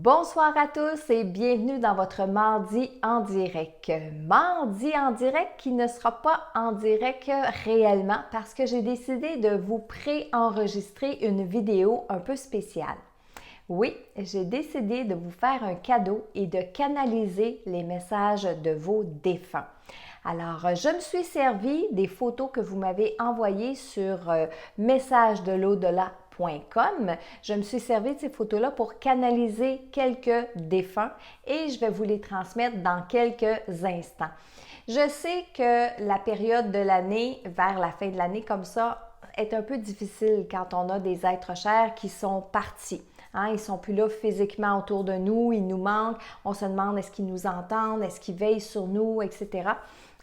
Bonsoir à tous et bienvenue dans votre mardi en direct. Mardi en direct qui ne sera pas en direct réellement parce que j'ai décidé de vous pré-enregistrer une vidéo un peu spéciale. Oui, j'ai décidé de vous faire un cadeau et de canaliser les messages de vos défunts. Alors, je me suis servi des photos que vous m'avez envoyées sur message de l'au-delà.com. Je me suis servi de ces photos-là pour canaliser quelques défunts et je vais vous les transmettre dans quelques instants. Je sais que la période de l'année, vers la fin de l'année comme ça, est un peu difficile quand on a des êtres chers qui sont partis. Ils ne sont plus là physiquement autour de nous, ils nous manquent, on se demande est-ce qu'ils nous entendent, est-ce qu'ils veillent sur nous, etc.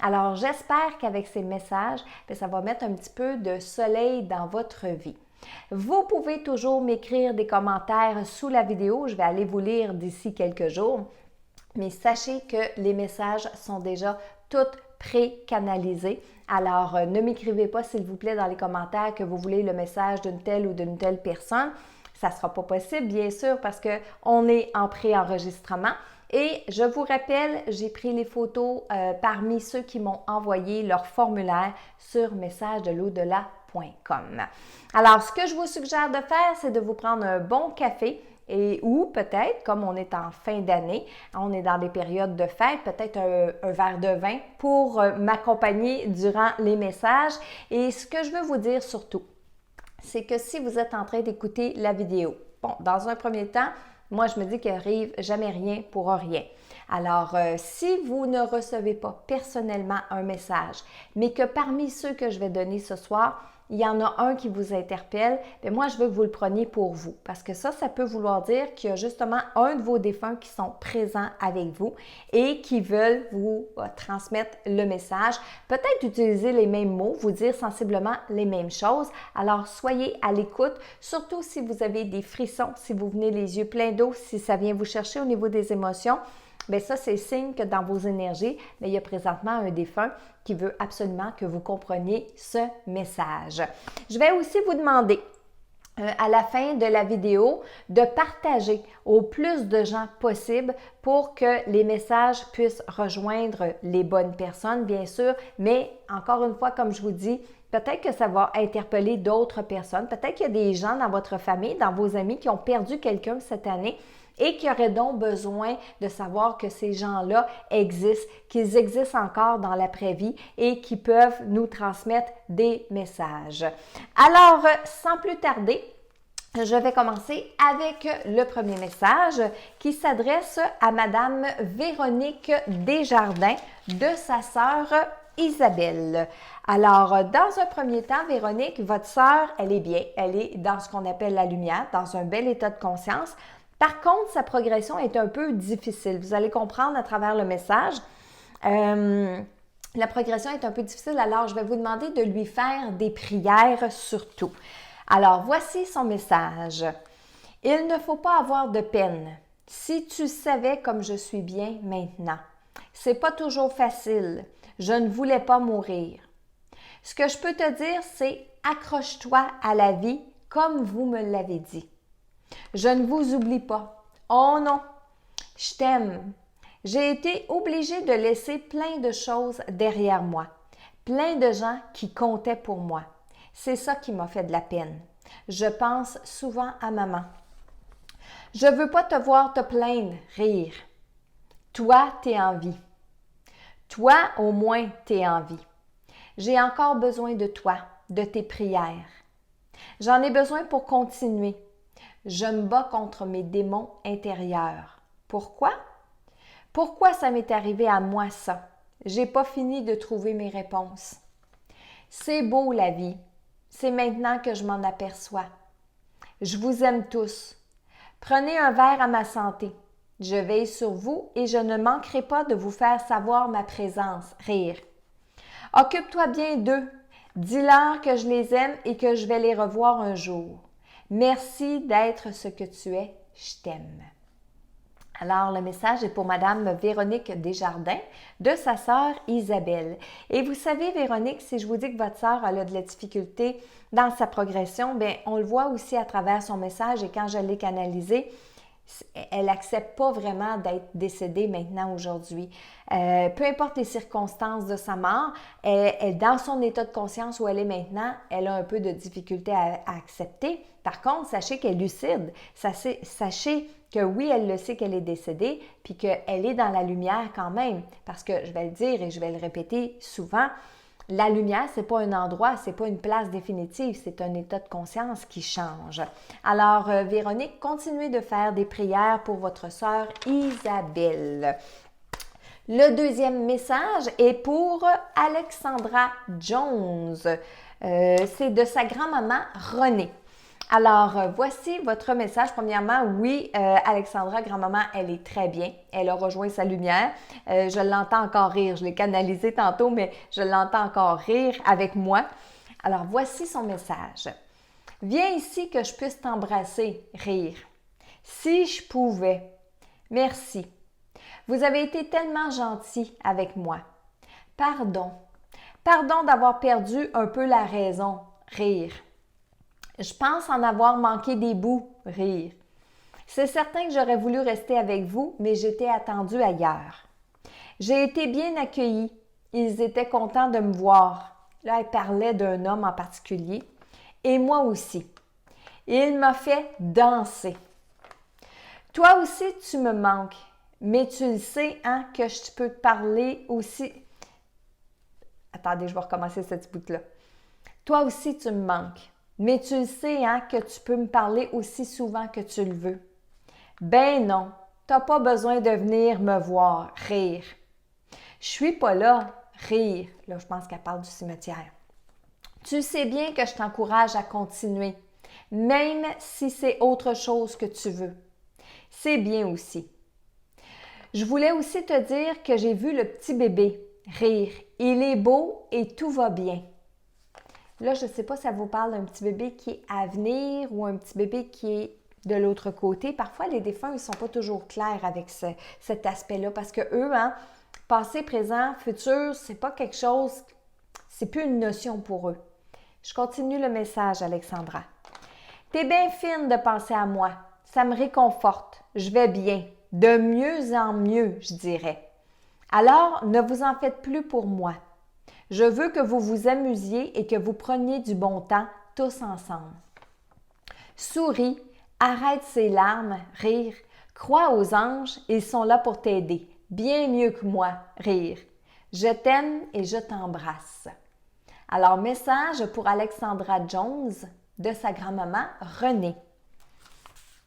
Alors, j'espère qu'avec ces messages, ça va mettre un petit peu de soleil dans votre vie. Vous pouvez toujours m'écrire des commentaires sous la vidéo, je vais aller vous lire d'ici quelques jours, mais sachez que les messages sont déjà tous pré-canalisés. Alors, ne m'écrivez pas, s'il vous plaît, dans les commentaires que vous voulez le message d'une telle ou d'une telle personne. Ça ne sera pas possible, bien sûr, parce qu'on est en pré-enregistrement. Et je vous rappelle, j'ai pris les photos parmi ceux qui m'ont envoyé leur formulaire sur message de l'au-delà.com. Alors, ce que je vous suggère de faire, c'est de vous prendre un bon café ou peut-être, comme on est en fin d'année, on est dans des périodes de fête, peut-être un verre de vin pour m'accompagner durant les messages. Et ce que je veux vous dire surtout, c'est que si vous êtes en train d'écouter la vidéo, dans un premier temps, moi, je me dis qu'il n'arrive jamais rien pour rien. Alors, si vous ne recevez pas personnellement un message, mais que parmi ceux que je vais donner ce soir, il y en a un qui vous interpelle, bien moi, je veux que vous le preniez pour vous. Parce que ça peut vouloir dire qu'il y a justement un de vos défunts qui sont présents avec vous et qui veulent vous transmettre le message. Peut-être utiliser les mêmes mots, vous dire sensiblement les mêmes choses. Alors, soyez à l'écoute, surtout si vous avez des frissons, si vous venez les yeux pleins d'eau, si ça vient vous chercher au niveau des émotions. Bien ça, c'est signe que dans vos énergies, bien, il y a présentement un défunt qui veut absolument que vous compreniez ce message. Je vais aussi vous demander à la fin de la vidéo de partager au plus de gens possible pour que les messages puissent rejoindre les bonnes personnes, bien sûr, mais encore une fois, comme je vous dis, peut-être que ça va interpeller d'autres personnes. Peut-être qu'il y a des gens dans votre famille, dans vos amis qui ont perdu quelqu'un cette année et qui auraient donc besoin de savoir que ces gens-là existent, qu'ils existent encore dans l'après-vie et qui peuvent nous transmettre des messages. Alors, sans plus tarder, je vais commencer avec le premier message qui s'adresse à Madame Véronique Desjardins de sa sœur Isabelle. Alors, dans un premier temps, Véronique, votre sœur, elle est bien. Elle est dans ce qu'on appelle la lumière, dans un bel état de conscience. Par contre, sa progression est un peu difficile. Vous allez comprendre à travers le message. La progression est un peu difficile, alors je vais vous demander de lui faire des prières surtout. Alors, voici son message. « Il ne faut pas avoir de peine. Si tu savais comme je suis bien maintenant. C'est pas toujours facile. Je ne voulais pas mourir. Ce que je peux te dire, c'est accroche-toi à la vie comme vous me l'avez dit. Je ne vous oublie pas. Oh non, je t'aime. J'ai été obligée de laisser plein de choses derrière moi, plein de gens qui comptaient pour moi. C'est ça qui m'a fait de la peine. Je pense souvent à maman. Je veux pas te voir te plaindre, rire. Toi, t'es en vie. Toi, au moins, t'es en vie. J'ai encore besoin de toi, de tes prières. J'en ai besoin pour continuer. Je me bats contre mes démons intérieurs. Pourquoi? Pourquoi ça m'est arrivé à moi ça? J'ai pas fini de trouver mes réponses. C'est beau la vie. C'est maintenant que je m'en aperçois. Je vous aime tous. Prenez un verre à ma santé. Je veille sur vous et je ne manquerai pas de vous faire savoir ma présence. Rire. Occupe-toi bien d'eux. Dis-leur que je les aime et que je vais les revoir un jour. Merci d'être ce que tu es. Je t'aime. Alors, le message est pour Madame Véronique Desjardins de sa sœur Isabelle. Et vous savez, Véronique, si je vous dis que votre sœur a de la difficulté dans sa progression, bien, on le voit aussi à travers son message et quand je l'ai canalisé, Elle n'accepte pas vraiment d'être décédée maintenant aujourd'hui. Peu importe les circonstances de sa mort, dans son état de conscience où elle est maintenant, elle a un peu de difficulté à accepter. Par contre, sachez qu'elle est lucide. Sachez que oui, elle le sait qu'elle est décédée, puis qu'elle est dans la lumière quand même. Parce que, je vais le dire et je vais le répéter souvent, la lumière, ce n'est pas un endroit, ce n'est pas une place définitive, c'est un état de conscience qui change. Alors, Véronique, continuez de faire des prières pour votre sœur Isabelle. Le deuxième message est pour Alexandra Jones. C'est de sa grand-maman Renée. Alors, voici votre message. Premièrement, oui, Alexandra, grand-maman, elle est très bien. Elle a rejoint sa lumière. Je l'entends encore rire. Je l'ai canalisé tantôt, mais je l'entends encore rire avec moi. Alors, voici son message. Viens ici que je puisse t'embrasser, rire. Si je pouvais. Merci. Vous avez été tellement gentil avec moi. Pardon. Pardon d'avoir perdu un peu la raison, rire. Je pense en avoir manqué des bouts, rire. C'est certain que j'aurais voulu rester avec vous, mais j'étais attendue ailleurs. J'ai été bien accueillie. Ils étaient contents de me voir. Là, elle parlait d'un homme en particulier. Et moi aussi. Il m'a fait danser. Toi aussi, tu me manques. Mais tu le sais, hein, que je peux te parler aussi. Attendez, je vais recommencer cette bout-là. Toi aussi, tu me manques. Mais tu le sais, hein, que tu peux me parler aussi souvent que tu le veux. Ben non, t'as pas besoin de venir me voir, rire. Je suis pas là, rire. Là, je pense qu'elle parle du cimetière. Tu sais bien que je t'encourage à continuer, même si c'est autre chose que tu veux. C'est bien aussi. Je voulais aussi te dire que j'ai vu le petit bébé, rire. Il est beau et tout va bien. Là, je ne sais pas si ça vous parle d'un petit bébé qui est à venir ou un petit bébé qui est de l'autre côté. Parfois, les défunts, ils ne sont pas toujours clairs avec cet aspect-là parce que eux, hein, passé, présent, futur, c'est pas quelque chose, c'est plus une notion pour eux. Je continue le message, Alexandra. T'es bien fine de penser à moi. Ça me réconforte. Je vais bien. De mieux en mieux, je dirais. Alors, ne vous en faites plus pour moi. Je veux que vous vous amusiez et que vous preniez du bon temps tous ensemble. Souris, arrête ces larmes, rire. Crois aux anges, ils sont là pour t'aider. Bien mieux que moi, rire. Je t'aime et je t'embrasse. Alors, message pour Alexandra Jones de sa grand-maman Renée.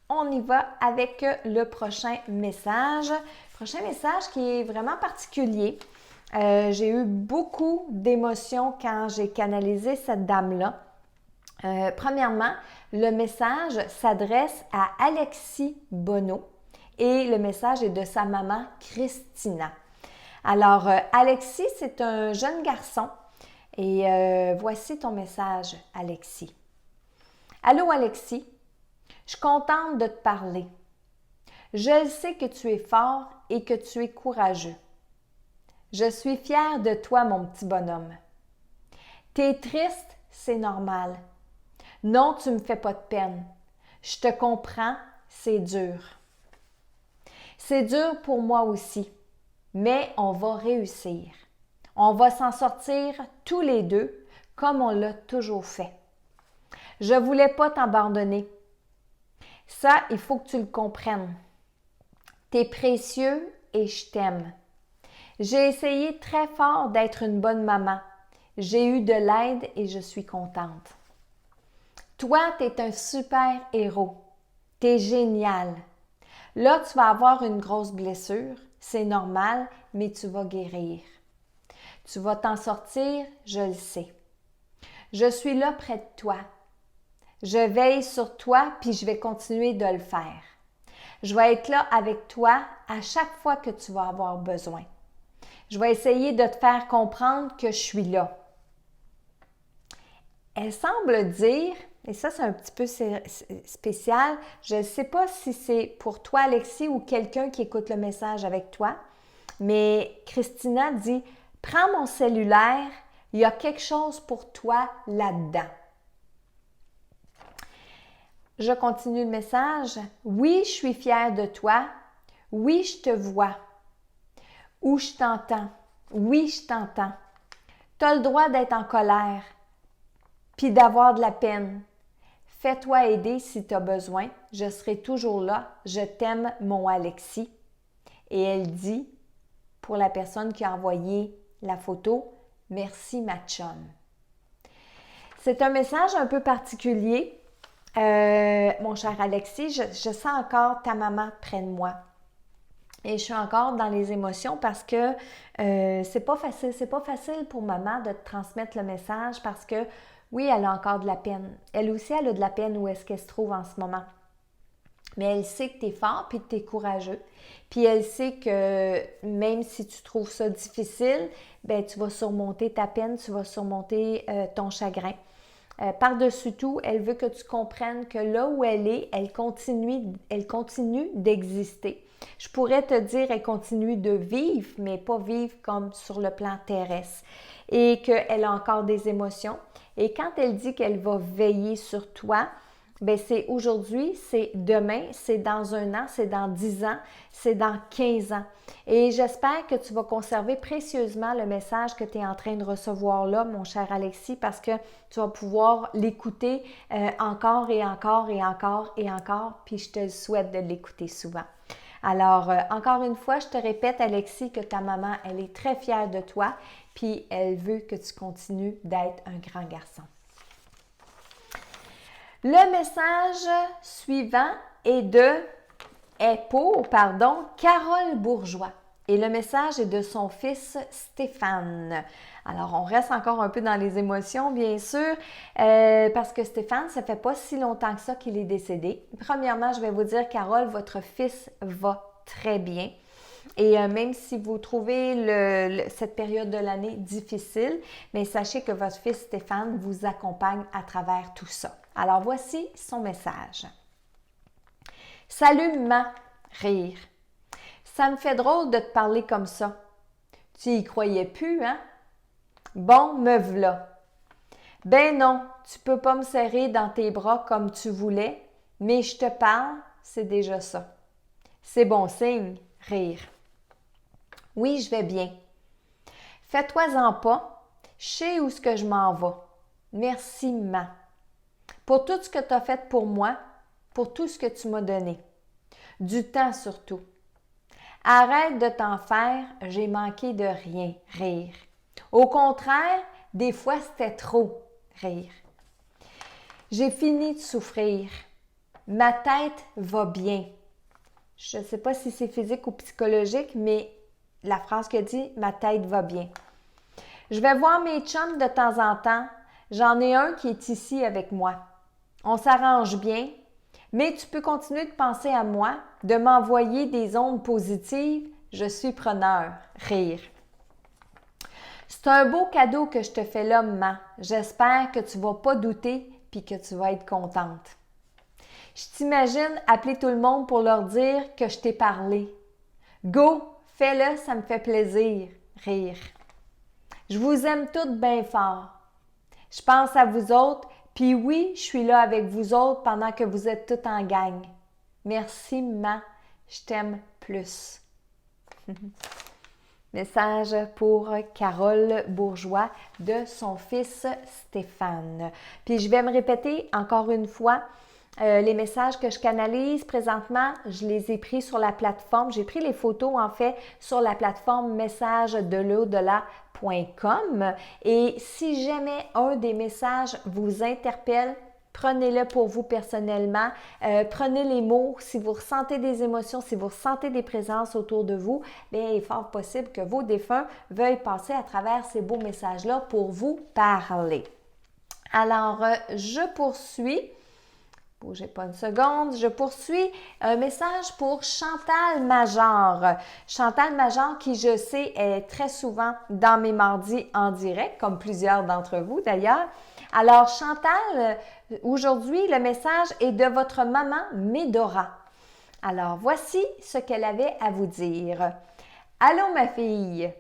On y va avec le prochain message. Prochain message qui est vraiment particulier. J'ai eu beaucoup d'émotions quand j'ai canalisé cette dame-là. Premièrement, le message s'adresse à Alexis Bonneau et le message est de sa maman Christina. Alors, Alexis, c'est un jeune garçon et voici ton message, Alexis. Allô, Alexis, je suis contente de te parler. Je sais que tu es fort et que tu es courageux. Je suis fière de toi, mon petit bonhomme. T'es triste, c'est normal. Non, tu me fais pas de peine. Je te comprends, c'est dur. C'est dur pour moi aussi, mais on va réussir. On va s'en sortir tous les deux, comme on l'a toujours fait. Je voulais pas t'abandonner. Ça, il faut que tu le comprennes. T'es précieux et je t'aime. J'ai essayé très fort d'être une bonne maman. J'ai eu de l'aide et je suis contente. Toi, tu es un super héros. Tu es génial. Là, tu vas avoir une grosse blessure. C'est normal, mais tu vas guérir. Tu vas t'en sortir, je le sais. Je suis là près de toi. Je veille sur toi, puis je vais continuer de le faire. Je vais être là avec toi à chaque fois que tu vas avoir besoin. Je vais essayer de te faire comprendre que je suis là. Elle semble dire, et ça c'est un petit peu spécial, je ne sais pas si c'est pour toi Alexis ou quelqu'un qui écoute le message avec toi, mais Christina dit « Prends mon cellulaire, il y a quelque chose pour toi là-dedans. » je continue le message. Oui, je suis fière de toi. Oui, je te vois. Ou je t'entends. Oui, je t'entends. Tu as le droit d'être en colère, puis d'avoir de la peine. Fais-toi aider si tu as besoin. Je serai toujours là. Je t'aime, mon Alexis. Et elle dit, pour la personne qui a envoyé la photo, merci ma chum. C'est un message un peu particulier. Mon cher Alexis, je sens encore ta maman près de moi. Et je suis encore dans les émotions parce que c'est pas facile pour maman de te transmettre le message parce que oui, elle a encore de la peine. Elle aussi, elle a de la peine où est-ce qu'elle se trouve en ce moment. Mais elle sait que tu es fort puis que tu es courageux. Puis elle sait que même si tu trouves ça difficile, ben tu vas surmonter ta peine, tu vas surmonter ton chagrin. Par-dessus tout, elle veut que tu comprennes que là où elle est, elle continue d'exister. Je pourrais te dire elle continue de vivre, mais pas vivre comme sur le plan terrestre. Et qu'elle a encore des émotions. Et quand elle dit qu'elle va veiller sur toi, bien c'est aujourd'hui, c'est demain, c'est dans 1 an, c'est dans 10 ans, c'est dans 15 ans. Et j'espère que tu vas conserver précieusement le message que tu es en train de recevoir là, mon cher Alexis, parce que tu vas pouvoir l'écouter encore et encore et encore et encore, puis je te souhaite de l'écouter souvent. Alors, encore une fois, je te répète, Alexis, que ta maman, elle est très fière de toi, puis elle veut que tu continues d'être un grand garçon. Le message suivant est pour Carole Bourgeois. Et le message est de son fils Stéphane. Alors, on reste encore un peu dans les émotions, bien sûr, parce que Stéphane, ça fait pas si longtemps que ça qu'il est décédé. Premièrement, je vais vous dire, Carole, votre fils va très bien. Et même si vous trouvez cette période de l'année difficile, mais sachez que votre fils Stéphane vous accompagne à travers tout ça. Alors, voici son message. Salut, maman, rire. Ça me fait drôle de te parler comme ça. Tu y croyais plus, hein? Bon, me v'là. Ben non, tu peux pas me serrer dans tes bras comme tu voulais, mais je te parle, c'est déjà ça. C'est bon signe, rire. Oui, je vais bien. Fais-toi-en pas, je sais où ce que je m'en vais. Merci, maman. Pour tout ce que tu as fait pour moi, pour tout ce que tu m'as donné. Du temps surtout. Arrête de t'en faire, j'ai manqué de rien, rire. Au contraire, des fois c'était trop, rire. J'ai fini de souffrir. Ma tête va bien. Je ne sais pas si c'est physique ou psychologique, mais la phrase que dit « ma tête va bien ». Je vais voir mes chums de temps en temps. J'en ai un qui est ici avec moi. On s'arrange bien, mais tu peux continuer de penser à moi, de m'envoyer des ondes positives. Je suis preneur. Rire. C'est un beau cadeau que je te fais là, maman. J'espère que tu ne vas pas douter puis que tu vas être contente. Je t'imagine appeler tout le monde pour leur dire que je t'ai parlé. Go, fais-le, ça me fait plaisir. Rire. Je vous aime toutes bien fort. Je pense à vous autres, puis oui, je suis là avec vous autres pendant que vous êtes toutes en gang. Merci, maman. Je t'aime plus. Message pour Carole Bourgeois de son fils Stéphane. Puis je vais me répéter encore une fois, les messages que je canalise présentement, je les ai pris sur la plateforme. J'ai pris les photos en fait sur la plateforme messagedel'au-delà.com. Et si jamais un des messages vous interpelle, prenez-le pour vous personnellement. Prenez les mots. Si vous ressentez des émotions, si vous ressentez des présences autour de vous, bien, il est fort possible que vos défunts veuillent passer à travers ces beaux messages-là pour vous parler. Alors, je poursuis. Bougez pas une seconde. Je poursuis un message pour Chantal Major. Chantal Major qui, je sais, est très souvent dans mes mardis en direct, comme plusieurs d'entre vous d'ailleurs. Alors, Chantal, aujourd'hui, le message est de votre maman Médora. Alors, voici ce qu'elle avait à vous dire. Allô, ma fille.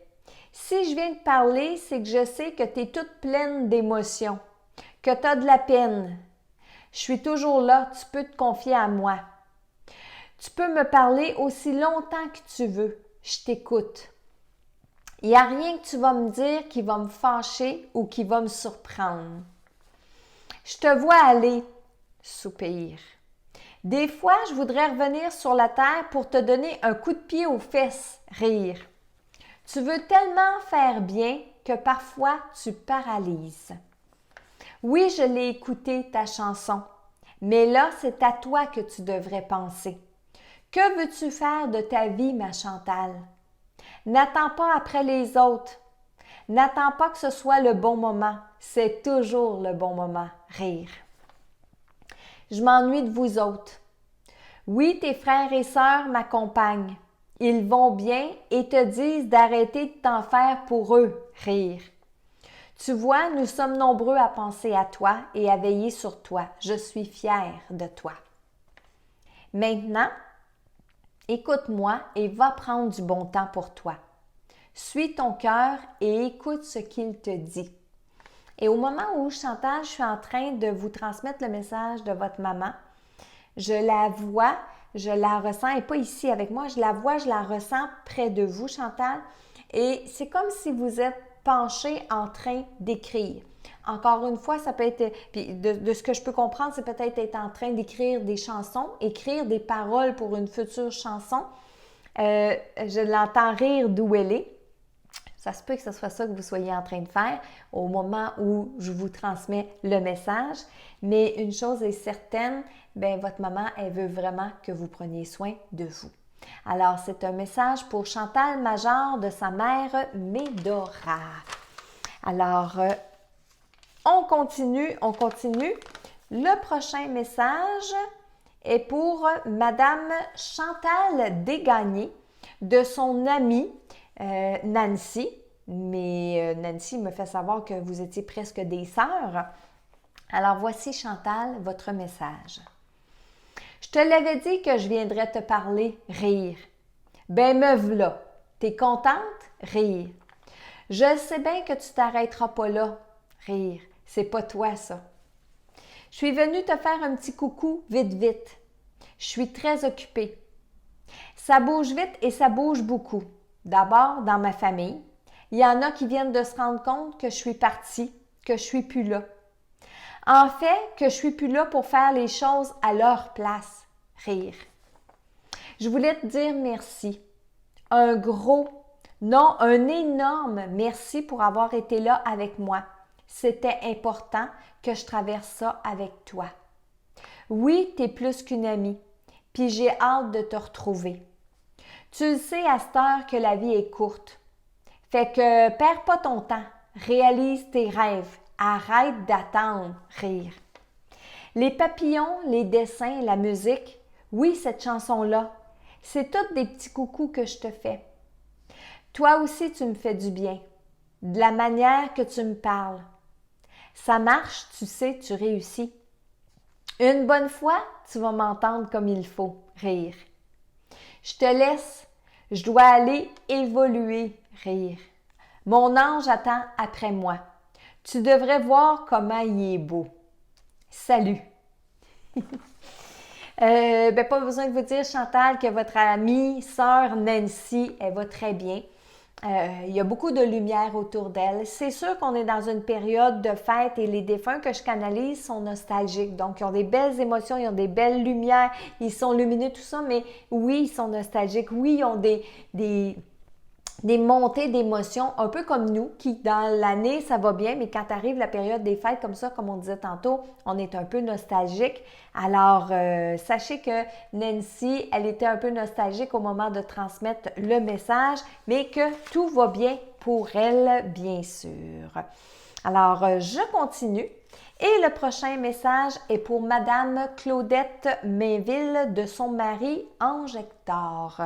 Si je viens de parler, c'est que je sais que tu es toute pleine d'émotions, que tu as de la peine. Je suis toujours là, tu peux te confier à moi. Tu peux me parler aussi longtemps que tu veux, je t'écoute. Il n'y a rien que tu vas me dire qui va me fâcher ou qui va me surprendre. Je te vois aller, soupir. Des fois, je voudrais revenir sur la terre pour te donner un coup de pied aux fesses, rire. Tu veux tellement faire bien que parfois tu paralyses. Oui, je l'ai écouté, ta chanson, mais là, c'est à toi que tu devrais penser. Que veux-tu faire de ta vie, ma Chantal? N'attends pas après les autres. N'attends pas que ce soit le bon moment. C'est toujours le bon moment, rire. Je m'ennuie de vous autres. Oui, tes frères et sœurs m'accompagnent. Ils vont bien et te disent d'arrêter de t'en faire pour eux, rire. Tu vois, nous sommes nombreux à penser à toi et à veiller sur toi. Je suis fière de toi. Maintenant, écoute-moi et va prendre du bon temps pour toi. Suis ton cœur et écoute ce qu'il te dit. Et au moment où, Chantal, je suis en train de vous transmettre le message de votre maman, je la vois, je la ressens, elle n'est pas ici avec moi, je la vois, je la ressens près de vous, Chantal, et c'est comme si vous êtes penché en train d'écrire. Encore une fois, ça peut être, puis de ce que je peux comprendre, c'est peut-être être en train d'écrire des chansons, écrire des paroles pour une future chanson. Je l'entends rire d'où elle est. Ça se peut que ce soit ça que vous soyez en train de faire au moment où je vous transmets le message. Mais une chose est certaine, bien, votre maman, elle veut vraiment que vous preniez soin de vous. Alors, c'est un message pour Chantal Major de sa mère Médora. Alors, on continue. Le prochain message est pour Madame Chantal Desgagnés de son amie Nancy, mais Nancy me fait savoir que vous étiez presque des sœurs. Alors voici Chantal, votre message. Je te l'avais dit que je viendrais te parler, rire. Ben me v'là. T'es contente? Rire. Je sais bien que tu t'arrêteras pas là, rire. C'est pas toi ça. Je suis venue te faire un petit coucou vite vite. Je suis très occupée. Ça bouge vite et ça bouge beaucoup. D'abord, dans ma famille, il y en a qui viennent de se rendre compte que je suis partie, que je suis plus là. En fait, que je suis plus là pour faire les choses à leur place. Rire. Je voulais te dire merci. Un gros, non, un énorme merci pour avoir été là avec moi. C'était important que je traverse ça avec toi. Oui, tu es plus qu'une amie, puis j'ai hâte de te retrouver. Tu le sais à cette heure que la vie est courte. Fait que perds pas ton temps. Réalise tes rêves. Arrête d'attendre. Rire. Les papillons, les dessins, la musique, oui, cette chanson-là, c'est toutes des petits coucous que je te fais. Toi aussi, tu me fais du bien. De la manière que tu me parles. Ça marche, tu sais, tu réussis. Une bonne fois, tu vas m'entendre comme il faut. Rire. Je te laisse, je dois aller évoluer, rire. Mon ange attend après moi. Tu devrais voir comment il est beau. Salut! Pas besoin de vous dire, Chantal, que votre amie, sœur Nancy, elle va très bien. Il y a beaucoup de lumière autour d'elle. C'est sûr qu'on est dans une période de fête et les défunts que je canalise sont nostalgiques. Donc, ils ont des belles émotions, ils ont des belles lumières, ils sont lumineux, tout ça, mais oui, ils sont nostalgiques. Oui, ils ont des montées d'émotions, un peu comme nous, qui dans l'année, ça va bien, mais quand arrive la période des fêtes comme ça, comme on disait tantôt, on est un peu nostalgique. Alors, sachez que Nancy, elle était un peu nostalgique au moment de transmettre le message, mais que tout va bien pour elle, bien sûr. Alors, je continue. Et le prochain message est pour Madame Claudette Mainville de son mari Ange Hector.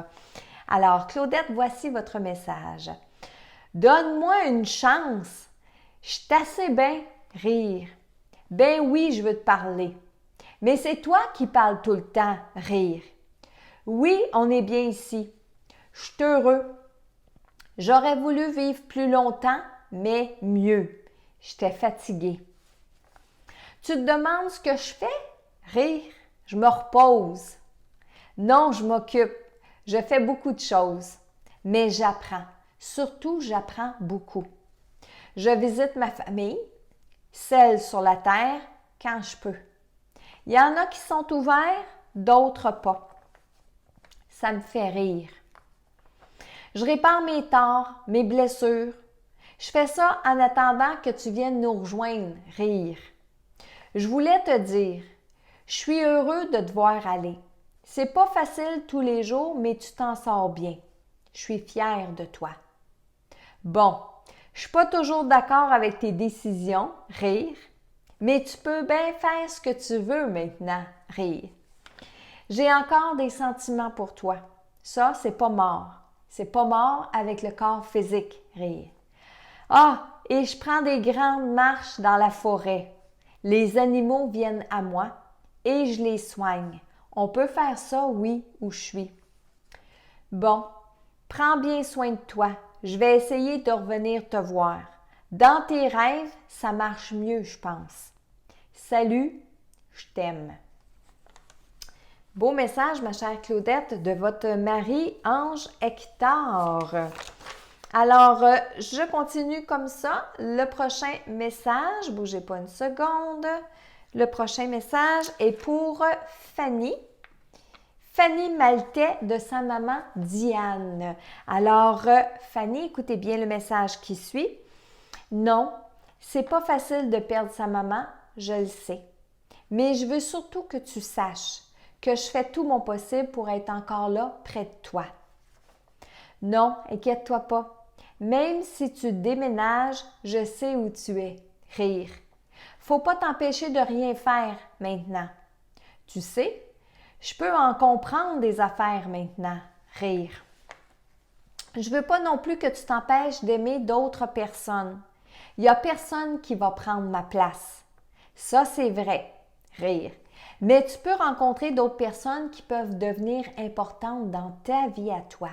Alors, Claudette, voici votre message. Donne-moi une chance. Je t'assais bien rire. Ben oui, je veux te parler. Mais c'est toi qui parles tout le temps, rire. Oui, on est bien ici. Je suis heureux. J'aurais voulu vivre plus longtemps, mais mieux. J'étais fatiguée. Tu te demandes ce que je fais? Rire, je me repose. Non, je m'occupe. Je fais beaucoup de choses. Mais j'apprends. Surtout, j'apprends beaucoup. Je visite ma famille, celle sur la terre, quand je peux. Il y en a qui sont ouverts, d'autres pas. Ça me fait rire. Je répare mes torts, mes blessures. Je fais ça en attendant que tu viennes nous rejoindre, rire. Je voulais te dire, je suis heureux de te voir aller. C'est pas facile tous les jours, mais tu t'en sors bien. Je suis fière de toi. Bon, je suis pas toujours d'accord avec tes décisions, rire, mais tu peux bien faire ce que tu veux maintenant, rire. J'ai encore des sentiments pour toi. Ça, c'est pas mort. C'est pas mort avec le corps physique, rire. Ah, et je prends des grandes marches dans la forêt. Les animaux viennent à moi et je les soigne. On peut faire ça, oui, où je suis. Bon, prends bien soin de toi. Je vais essayer de revenir te voir. Dans tes rêves, ça marche mieux, je pense. Salut, je t'aime. Beau message, ma chère Claudette, de votre mari, Ange Hector. Alors, je continue comme ça. Le prochain message, bougez pas une seconde. Le prochain message est pour Fanny. Fanny Maltais de sa maman Diane. Alors, Fanny, écoutez bien le message qui suit. Non, c'est pas facile de perdre sa maman, je le sais. Mais je veux surtout que tu saches que je fais tout mon possible pour être encore là près de toi. Non, inquiète-toi pas. Même si tu déménages, je sais où tu es. Rire. Faut pas t'empêcher de rien faire maintenant. Tu sais, je peux en comprendre des affaires maintenant. Rire. Je veux pas non plus que tu t'empêches d'aimer d'autres personnes. Il n'y a personne qui va prendre ma place. Ça, c'est vrai. Rire. Mais tu peux rencontrer d'autres personnes qui peuvent devenir importantes dans ta vie à toi.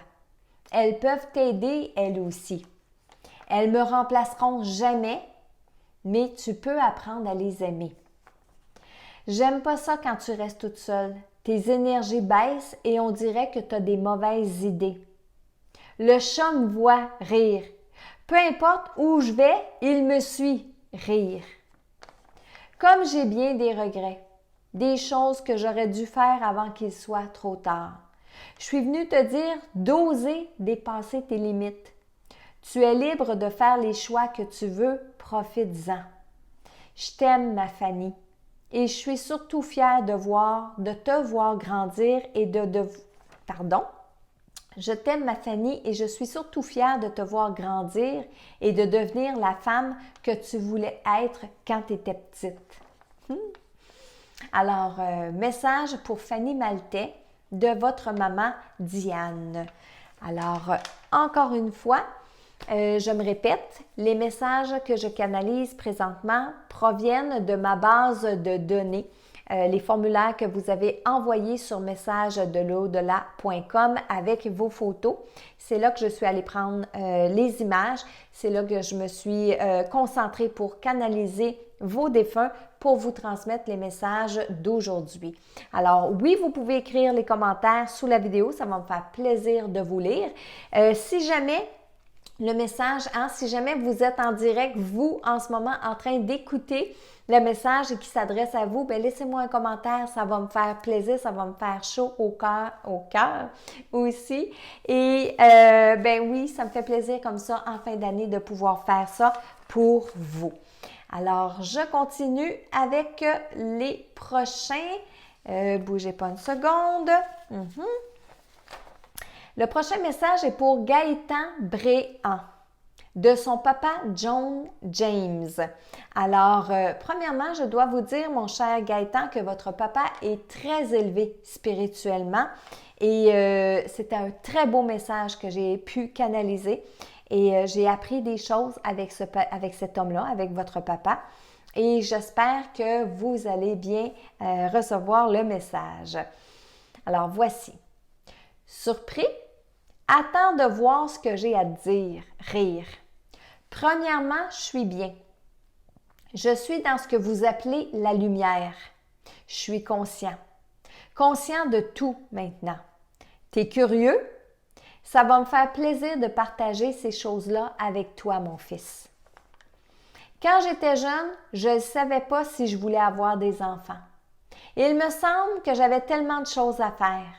Elles peuvent t'aider, elles aussi. Elles me remplaceront jamais, mais tu peux apprendre à les aimer. J'aime pas ça quand tu restes toute seule. Tes énergies baissent et on dirait que tu as des mauvaises idées. Le chat me voit rire. Peu importe où je vais, il me suit rire. Comme j'ai bien des regrets, des choses que j'aurais dû faire avant qu'il soit trop tard. Je suis venue te dire d'oser dépasser tes limites. Tu es libre de faire les choix que tu veux, profites-en. Je t'aime, ma Fanny, et je suis surtout fière de te voir grandir et Je t'aime, ma Fanny, et je suis surtout fière de te voir grandir et de devenir la femme que tu voulais être quand tu étais petite. Alors, message pour Fanny Maltais de votre maman Diane. Alors, encore une fois, je me répète, les messages que je canalise présentement proviennent de ma base de données, les formulaires que vous avez envoyés sur messagedelaudelà.com avec vos photos. C'est là que je suis allée prendre les images. C'est là que je me suis concentrée pour canaliser vos défunts pour vous transmettre les messages d'aujourd'hui. Alors oui, vous pouvez écrire les commentaires sous la vidéo, ça va me faire plaisir de vous lire. Si jamais le message, si jamais vous êtes en direct, vous, en ce moment, en train d'écouter le message qui s'adresse à vous, laissez-moi un commentaire, ça va me faire plaisir, ça va me faire chaud au cœur aussi. Et oui, ça me fait plaisir comme ça, en fin d'année, de pouvoir faire ça pour vous. Alors, je continue avec les prochains. Bougez pas une seconde. Le prochain message est pour Gaëtan Bréant, de son papa John James. Alors, premièrement, je dois vous dire, mon cher Gaëtan, que votre papa est très élevé spirituellement et c'était un très beau message que j'ai pu canaliser et j'ai appris des choses avec cet homme-là, avec votre papa. Et j'espère que vous allez bien recevoir le message. Alors, voici. Surpris? Attends de voir ce que j'ai à te dire. Rire. Premièrement, je suis bien. Je suis dans ce que vous appelez la lumière. Je suis conscient. Conscient de tout maintenant. T'es curieux? Ça va me faire plaisir de partager ces choses-là avec toi, mon fils. Quand j'étais jeune, je ne savais pas si je voulais avoir des enfants. Il me semble que j'avais tellement de choses à faire.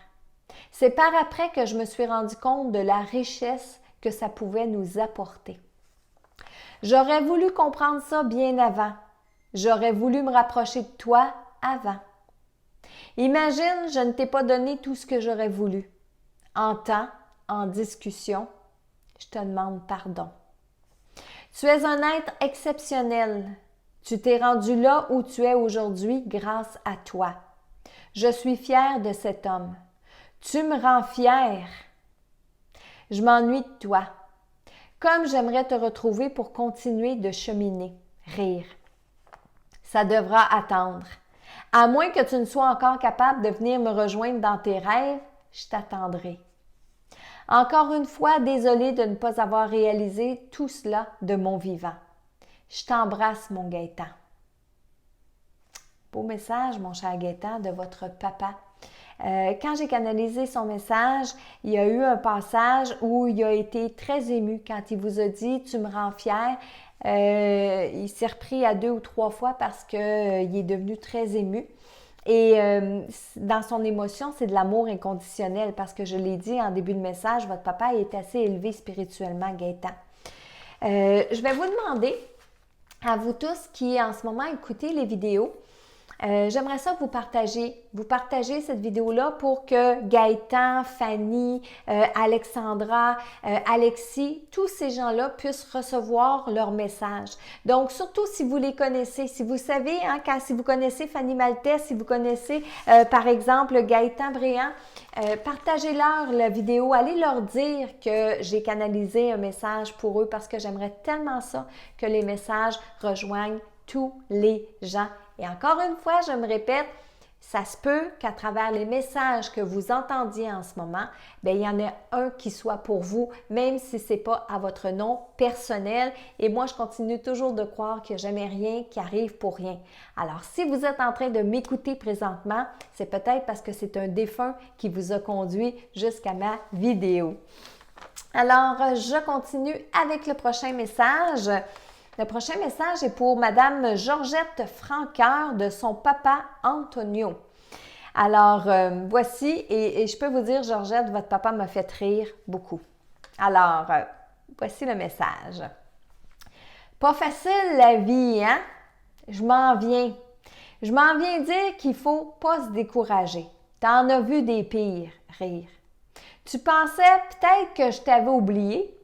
C'est par après que je me suis rendu compte de la richesse que ça pouvait nous apporter. J'aurais voulu comprendre ça bien avant. J'aurais voulu me rapprocher de toi avant. Imagine, je ne t'ai pas donné tout ce que j'aurais voulu. En temps, en discussion, je te demande pardon. Tu es un être exceptionnel. Tu t'es rendu là où tu es aujourd'hui grâce à toi. Je suis fière de cet homme. Tu me rends fière. Je m'ennuie de toi. Comme j'aimerais te retrouver pour continuer de cheminer. Rire. Ça devra attendre. À moins que tu ne sois encore capable de venir me rejoindre dans tes rêves, je t'attendrai. Encore une fois, désolée de ne pas avoir réalisé tout cela de mon vivant. Je t'embrasse, mon Gaëtan. Beau message, mon cher Gaëtan, de votre papa. Quand j'ai canalisé son message, il y a eu un passage où il a été très ému quand il vous a dit « Tu me rends fière ». Il s'est repris à 2 ou 3 fois parce qu'il est devenu très ému. Et dans son émotion, c'est de l'amour inconditionnel parce que je l'ai dit en début de message, votre papa est assez élevé spirituellement, Gaëtan. Je vais vous demander, à vous tous qui en ce moment écoutez les vidéos, j'aimerais ça vous partager cette vidéo-là pour que Gaëtan, Fanny, Alexandra, Alexis, tous ces gens-là puissent recevoir leur message. Donc, surtout si vous les connaissez, si vous savez, si vous connaissez Fanny Maltais, si vous connaissez par exemple Gaëtan Bréant, partagez-leur la vidéo, allez leur dire que j'ai canalisé un message pour eux parce que j'aimerais tellement ça que les messages rejoignent tous les gens. Et encore une fois, je me répète, ça se peut qu'à travers les messages que vous entendiez en ce moment, bien, il y en ait un qui soit pour vous, même si ce n'est pas à votre nom personnel. Et moi, je continue toujours de croire qu'il n'y a jamais rien qui arrive pour rien. Alors, si vous êtes en train de m'écouter présentement, c'est peut-être parce que c'est un défunt qui vous a conduit jusqu'à ma vidéo. Alors, je continue avec le prochain message. Le prochain message est pour Madame Georgette Franqueur de son papa Antonio. Alors, voici, et je peux vous dire, Georgette, votre papa m'a fait rire beaucoup. Alors, voici le message. Pas facile la vie, hein? Je m'en viens. Je m'en viens dire qu'il ne faut pas se décourager. T'en as vu des pires, rire. Tu pensais peut-être que je t'avais oublié?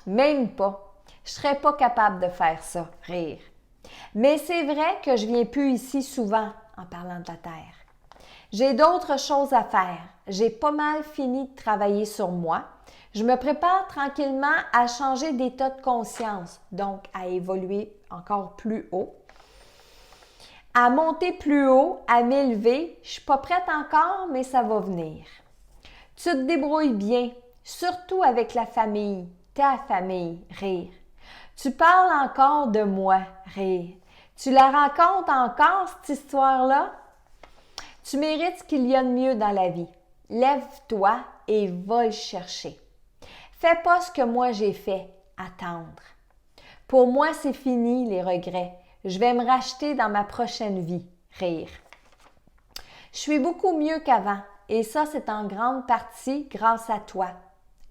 Même pas. Je ne serais pas capable de faire ça, rire. Mais c'est vrai que je viens plus ici souvent en parlant de la Terre. J'ai d'autres choses à faire. J'ai pas mal fini de travailler sur moi. Je me prépare tranquillement à changer d'état de conscience, donc à évoluer encore plus haut. À monter plus haut, à m'élever. Je ne suis pas prête encore, mais ça va venir. Tu te débrouilles bien, surtout avec la famille, ta famille, rire. Tu parles encore de moi, rire. Tu la racontes encore, cette histoire-là? Tu mérites ce qu'il y a de mieux dans la vie. Lève-toi et va le chercher. Fais pas ce que moi j'ai fait, attendre. Pour moi, c'est fini les regrets. Je vais me racheter dans ma prochaine vie, rire. Je suis beaucoup mieux qu'avant et ça, c'est en grande partie grâce à toi,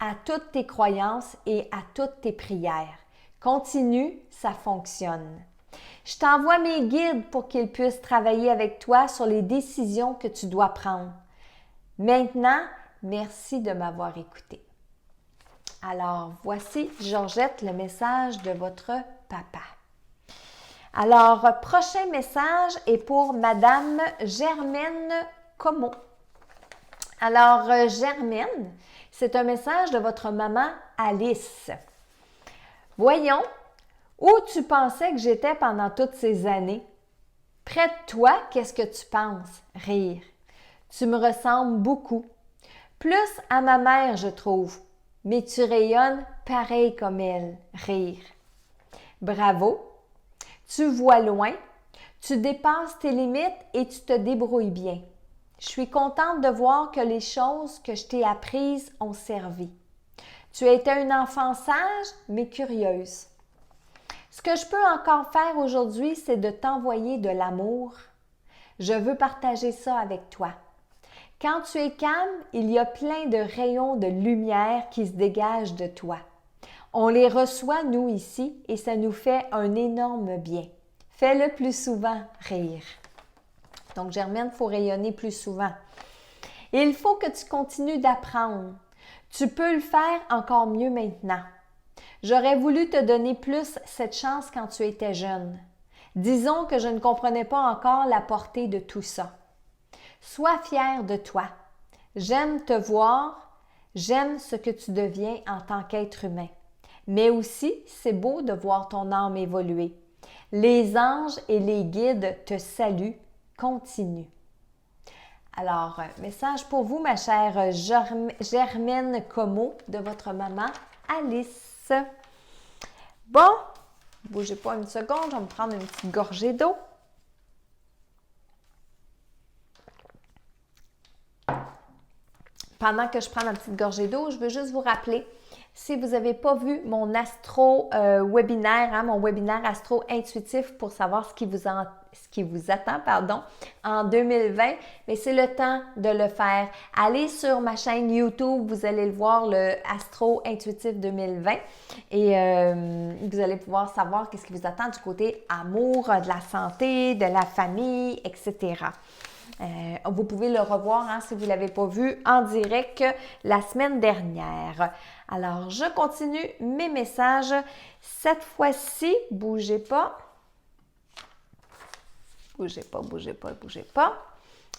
à toutes tes croyances et à toutes tes prières. Continue, ça fonctionne. Je t'envoie mes guides pour qu'ils puissent travailler avec toi sur les décisions que tu dois prendre. Maintenant, merci de m'avoir écouté. Alors, voici, Georgette, le message de votre papa. Alors, prochain message est pour Madame Germaine Comot. Alors, Germaine, c'est un message de votre maman Alice. Voyons, où tu pensais que j'étais pendant toutes ces années? Près de toi, qu'est-ce que tu penses? Rire. Tu me ressembles beaucoup. Plus à ma mère, je trouve, mais tu rayonnes pareil comme elle. Rire. Bravo. Tu vois loin. Tu dépasses tes limites et tu te débrouilles bien. Je suis contente de voir que les choses que je t'ai apprises ont servi. Tu étais une enfant sage, mais curieuse. Ce que je peux encore faire aujourd'hui, c'est de t'envoyer de l'amour. Je veux partager ça avec toi. Quand tu es calme, il y a plein de rayons de lumière qui se dégagent de toi. On les reçoit, nous, ici, et ça nous fait un énorme bien. Fais-le plus souvent, rire. Donc, Germaine, il faut rayonner plus souvent. Il faut que tu continues d'apprendre. Tu peux le faire encore mieux maintenant. J'aurais voulu te donner plus cette chance quand tu étais jeune. Disons que je ne comprenais pas encore la portée de tout ça. Sois fière de toi. J'aime te voir, j'aime ce que tu deviens en tant qu'être humain. Mais aussi, c'est beau de voir ton âme évoluer. Les anges et les guides te saluent. Continue. Alors, message pour vous, ma chère Germaine Como, de votre maman Alice. Bon, bougez pas une seconde, je vais me prendre une petite gorgée d'eau. Pendant que je prends ma petite gorgée d'eau, je veux juste vous rappeler, si vous n'avez pas vu mon astro-webinaire, mon webinaire astro-intuitif pour savoir ce qui vous attend en 2020, mais c'est le temps de le faire. Allez sur ma chaîne YouTube, vous allez le voir, le Astro-intuitif 2020, et vous allez pouvoir savoir qu'est-ce qui vous attend du côté amour, de la santé, de la famille, etc. Vous pouvez le revoir si vous ne l'avez pas vu en direct la semaine dernière. Alors, je continue mes messages. Cette fois-ci, bougez pas. Bougez pas, bougez pas, bougez pas.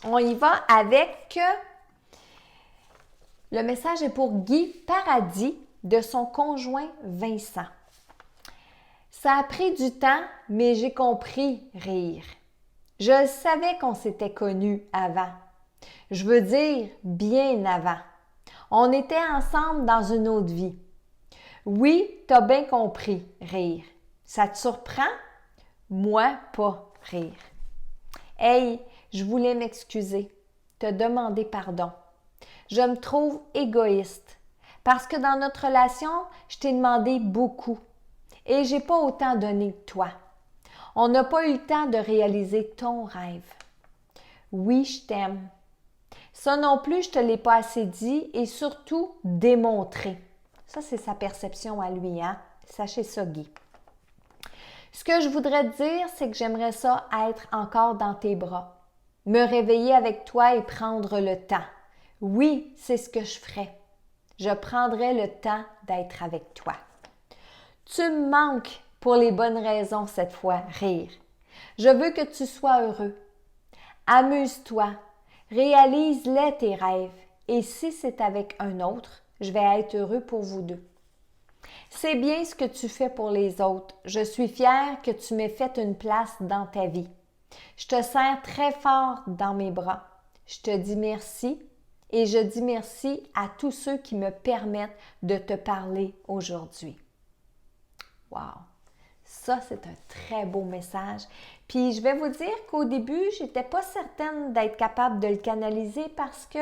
On y va avec... Le message est pour Guy Paradis de son conjoint Vincent. Ça a pris du temps, mais j'ai compris rire. Je savais qu'on s'était connus avant. Je veux dire, bien avant. On était ensemble dans une autre vie. Oui, t'as bien compris, rire. Ça te surprend? Moi, pas, rire. Hey, je voulais m'excuser, te demander pardon. Je me trouve égoïste parce que dans notre relation, je t'ai demandé beaucoup et j'ai pas autant donné que toi. On n'a pas eu le temps de réaliser ton rêve. Oui, je t'aime. Ça non plus, je ne te l'ai pas assez dit et surtout démontré. Ça, c'est sa perception à lui, hein? Sachez ça, Guy. Ce que je voudrais te dire, c'est que j'aimerais ça être encore dans tes bras. Me réveiller avec toi et prendre le temps. Oui, c'est ce que je ferais. Je prendrais le temps d'être avec toi. Tu me manques pour les bonnes raisons cette fois, rire. Je veux que tu sois heureux. Amuse-toi. Réalise-les tes rêves. Et si c'est avec un autre, je vais être heureux pour vous deux. C'est bien ce que tu fais pour les autres. Je suis fière que tu m'aies fait une place dans ta vie. Je te serre très fort dans mes bras. Je te dis merci et je dis merci à tous ceux qui me permettent de te parler aujourd'hui. Wow! Ça, c'est un très beau message. Puis, je vais vous dire qu'au début, je n'étais pas certaine d'être capable de le canaliser parce que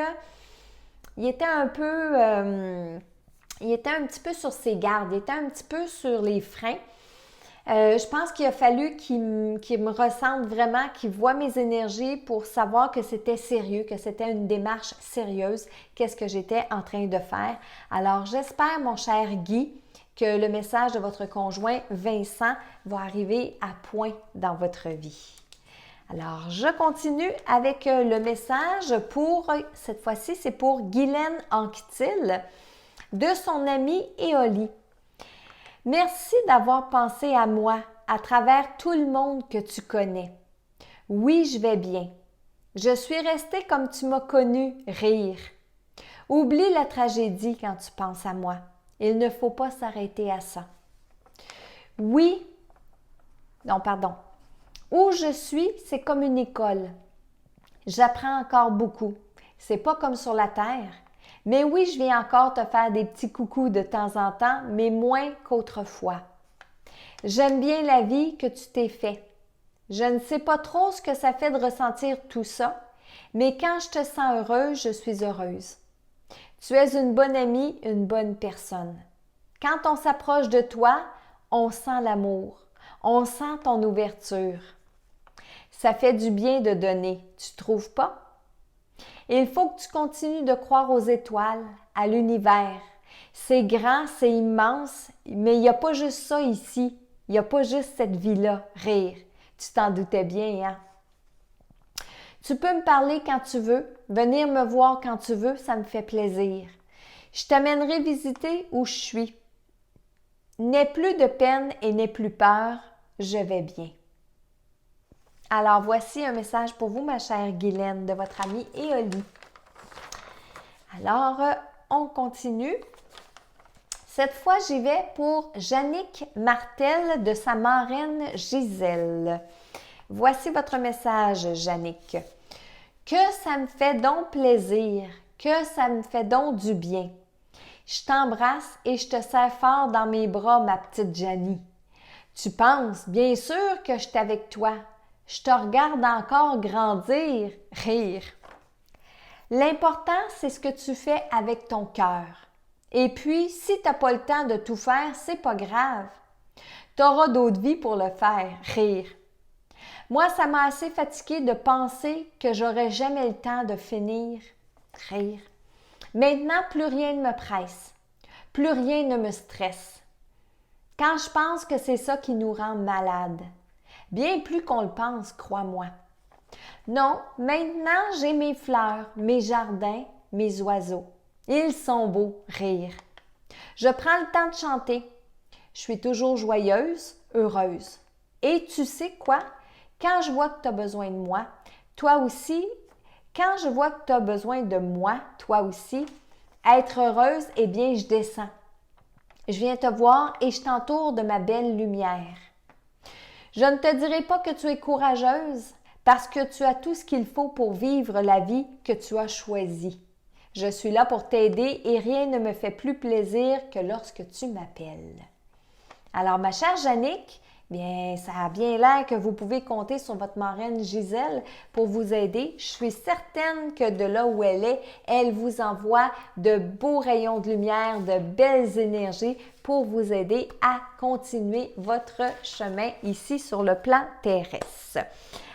il était un petit peu sur ses gardes, il était un petit peu sur les freins. Je pense qu'il a fallu qu'il me ressente vraiment, qu'il voit mes énergies pour savoir que c'était sérieux, que c'était une démarche sérieuse, qu'est-ce que j'étais en train de faire. Alors, j'espère, mon cher Guy, que le message de votre conjoint Vincent va arriver à point dans votre vie. Alors, je continue avec le message pour, cette fois-ci, c'est pour Guylaine Anquetil de son amie Éolie. Merci d'avoir pensé à moi à travers tout le monde que tu connais. Oui, je vais bien. Je suis restée comme tu m'as connue, rire. Oublie la tragédie quand tu penses à moi. Il ne faut pas s'arrêter à ça. Oui, non, pardon. Où je suis, c'est comme une école. J'apprends encore beaucoup. C'est pas comme sur la terre. Mais oui, je viens encore te faire des petits coucous de temps en temps, mais moins qu'autrefois. J'aime bien la vie que tu t'es fait. Je ne sais pas trop ce que ça fait de ressentir tout ça, mais quand je te sens heureuse, je suis heureuse. Tu es une bonne amie, une bonne personne. Quand on s'approche de toi, on sent l'amour, on sent ton ouverture. Ça fait du bien de donner, tu trouves pas? Il faut que tu continues de croire aux étoiles, à l'univers. C'est grand, c'est immense, mais il n'y a pas juste ça ici. Il n'y a pas juste cette vie-là, rire. Tu t'en doutais bien, hein? Tu peux me parler quand tu veux, venir me voir quand tu veux, ça me fait plaisir. Je t'amènerai visiter où je suis. N'aie plus de peine et n'aie plus peur, je vais bien. Alors voici un message pour vous, ma chère Guylaine, de votre amie Éolie. Alors, on continue. Cette fois, j'y vais pour Jannick Martel de sa marraine Gisèle. Voici votre message, Jannick. Que ça me fait donc plaisir, que ça me fait donc du bien. Je t'embrasse et je te serre fort dans mes bras, ma petite Jannie. Tu penses, bien sûr, que je suis avec toi. Je te regarde encore grandir, rire. L'important, c'est ce que tu fais avec ton cœur. Et puis, si tu n'as pas le temps de tout faire, c'est pas grave. Tu auras d'autres vies pour le faire, rire. Moi, ça m'a assez fatiguée de penser que j'aurais jamais le temps de finir, rire. Maintenant, plus rien ne me presse, plus rien ne me stresse. Quand je pense que c'est ça qui nous rend malades, bien plus qu'on le pense, crois-moi. Non, maintenant, j'ai mes fleurs, mes jardins, mes oiseaux. Ils sont beaux, rire. Je prends le temps de chanter. Je suis toujours joyeuse, heureuse. Et tu sais quoi? Quand je vois que tu as besoin de moi, toi aussi, quand je vois que tu as besoin de moi, toi aussi, être heureuse, eh bien, je descends. Je viens te voir et je t'entoure de ma belle lumière. Je ne te dirai pas que tu es courageuse parce que tu as tout ce qu'il faut pour vivre la vie que tu as choisie. Je suis là pour t'aider et rien ne me fait plus plaisir que lorsque tu m'appelles. Alors, ma chère Jannick, bien, ça a bien l'air que vous pouvez compter sur votre marraine Gisèle pour vous aider. Je suis certaine que de là où elle vous envoie de beaux rayons de lumière, de belles énergies pour vous aider à continuer votre chemin ici sur le plan terrestre.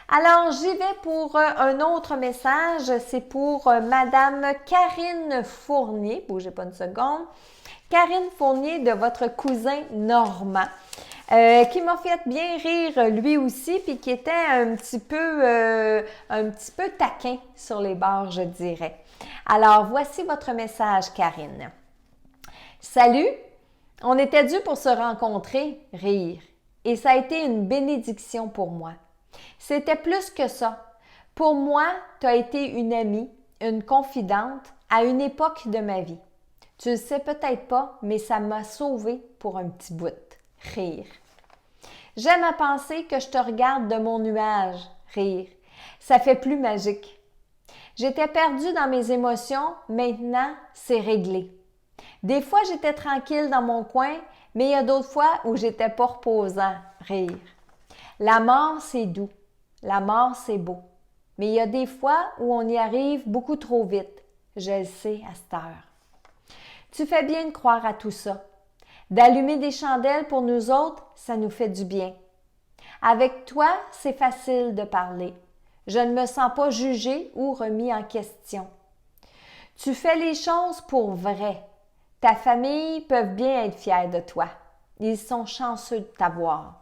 Alors, j'y vais pour un autre message. C'est pour Madame Karine Fournier. Bougez pas une seconde. Karine Fournier de votre cousin Normand. Qui m'a fait bien rire lui aussi, puis qui était un petit peu taquin sur les bords, je dirais. Alors, voici votre message, Karine. Salut, on était dû pour se rencontrer, rire, et ça a été une bénédiction pour moi. C'était plus que ça. Pour moi, tu as été une amie, une confidente à une époque de ma vie. Tu le sais peut-être pas, mais ça m'a sauvée pour un petit bout. Rire. J'aime à penser que je te regarde de mon nuage. Rire. Ça fait plus magique. J'étais perdue dans mes émotions, maintenant c'est réglé. Des fois j'étais tranquille dans mon coin, mais il y a d'autres fois où j'étais pas reposant. Rire. La mort c'est doux. La mort c'est beau. Mais il y a des fois où on y arrive beaucoup trop vite. Je le sais à cette heure. Tu fais bien de croire à tout ça. D'allumer des chandelles pour nous autres, ça nous fait du bien. Avec toi, c'est facile de parler. Je ne me sens pas jugée ou remis en question. Tu fais les choses pour vrai. Ta famille peut bien être fière de toi. Ils sont chanceux de t'avoir.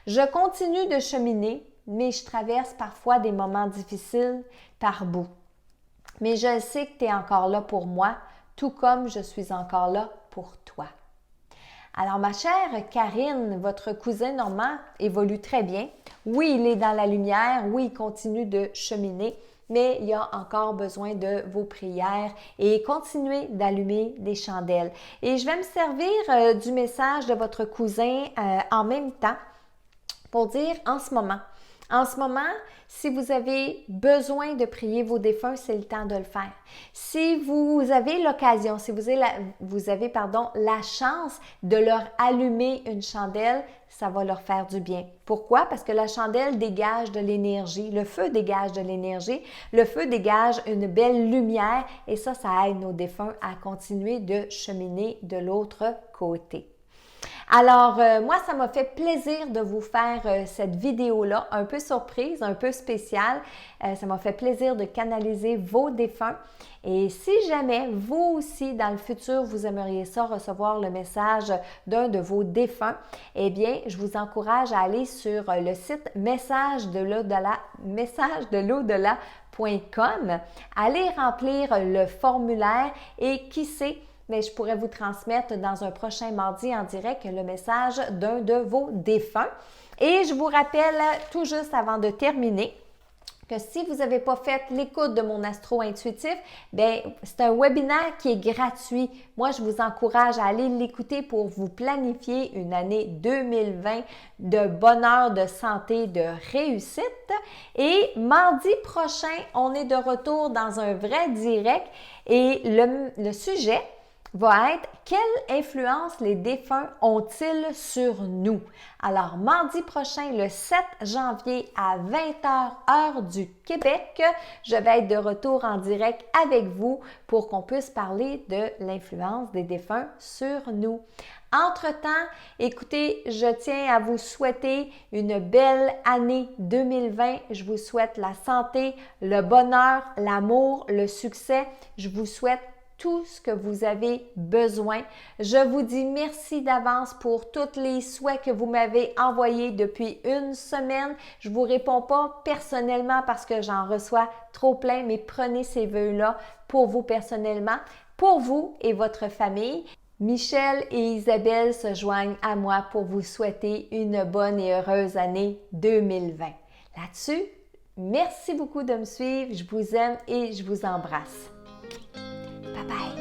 Je continue de cheminer, mais je traverse parfois des moments difficiles par bout. Mais je sais que tu es encore là pour moi, tout comme je suis encore là pour toi. Alors, ma chère Karine, votre cousin Normand évolue très bien. Oui, il est dans la lumière, oui, il continue de cheminer, mais il y a encore besoin de vos prières et continuez d'allumer des chandelles. Et je vais me servir du message de votre cousin en même temps pour dire en ce moment, En ce moment, si vous avez besoin de prier vos défunts, c'est le temps de le faire. Si vous avez l'occasion, si vous avez la chance de leur allumer une chandelle, ça va leur faire du bien. Pourquoi? Parce que la chandelle dégage de l'énergie, le feu dégage de l'énergie, le feu dégage une belle lumière et ça aide nos défunts à continuer de cheminer de l'autre côté. Alors, moi, ça m'a fait plaisir de vous faire cette vidéo-là, un peu surprise, un peu spéciale. Ça m'a fait plaisir de canaliser vos défunts. Et si jamais, vous aussi, dans le futur, vous aimeriez ça, recevoir le message d'un de vos défunts, eh bien, je vous encourage à aller sur le site messagedelau-delà.com, allez remplir le formulaire et qui sait, mais je pourrais vous transmettre dans un prochain mardi en direct le message d'un de vos défunts. Et je vous rappelle tout juste avant de terminer que si vous n'avez pas fait l'écoute de mon astro intuitif, bien, c'est un webinaire qui est gratuit. Moi, je vous encourage à aller l'écouter pour vous planifier une année 2020 de bonheur, de santé, de réussite. Et mardi prochain, on est de retour dans un vrai direct et le sujet va être « Quelle influence les défunts ont-ils sur nous? » Alors, mardi prochain, le 7 janvier à 20h, heure du Québec, je vais être de retour en direct avec vous pour qu'on puisse parler de l'influence des défunts sur nous. Entre-temps, écoutez, je tiens à vous souhaiter une belle année 2020. Je vous souhaite la santé, le bonheur, l'amour, le succès. Je vous souhaite tout ce que vous avez besoin. Je vous dis merci d'avance pour tous les souhaits que vous m'avez envoyés depuis une semaine. Je ne vous réponds pas personnellement parce que j'en reçois trop plein, mais prenez ces vœux-là pour vous personnellement, pour vous et votre famille. Michel et Isabelle se joignent à moi pour vous souhaiter une bonne et heureuse année 2020. Là-dessus, merci beaucoup de me suivre. Je vous aime et je vous embrasse. Bye bye.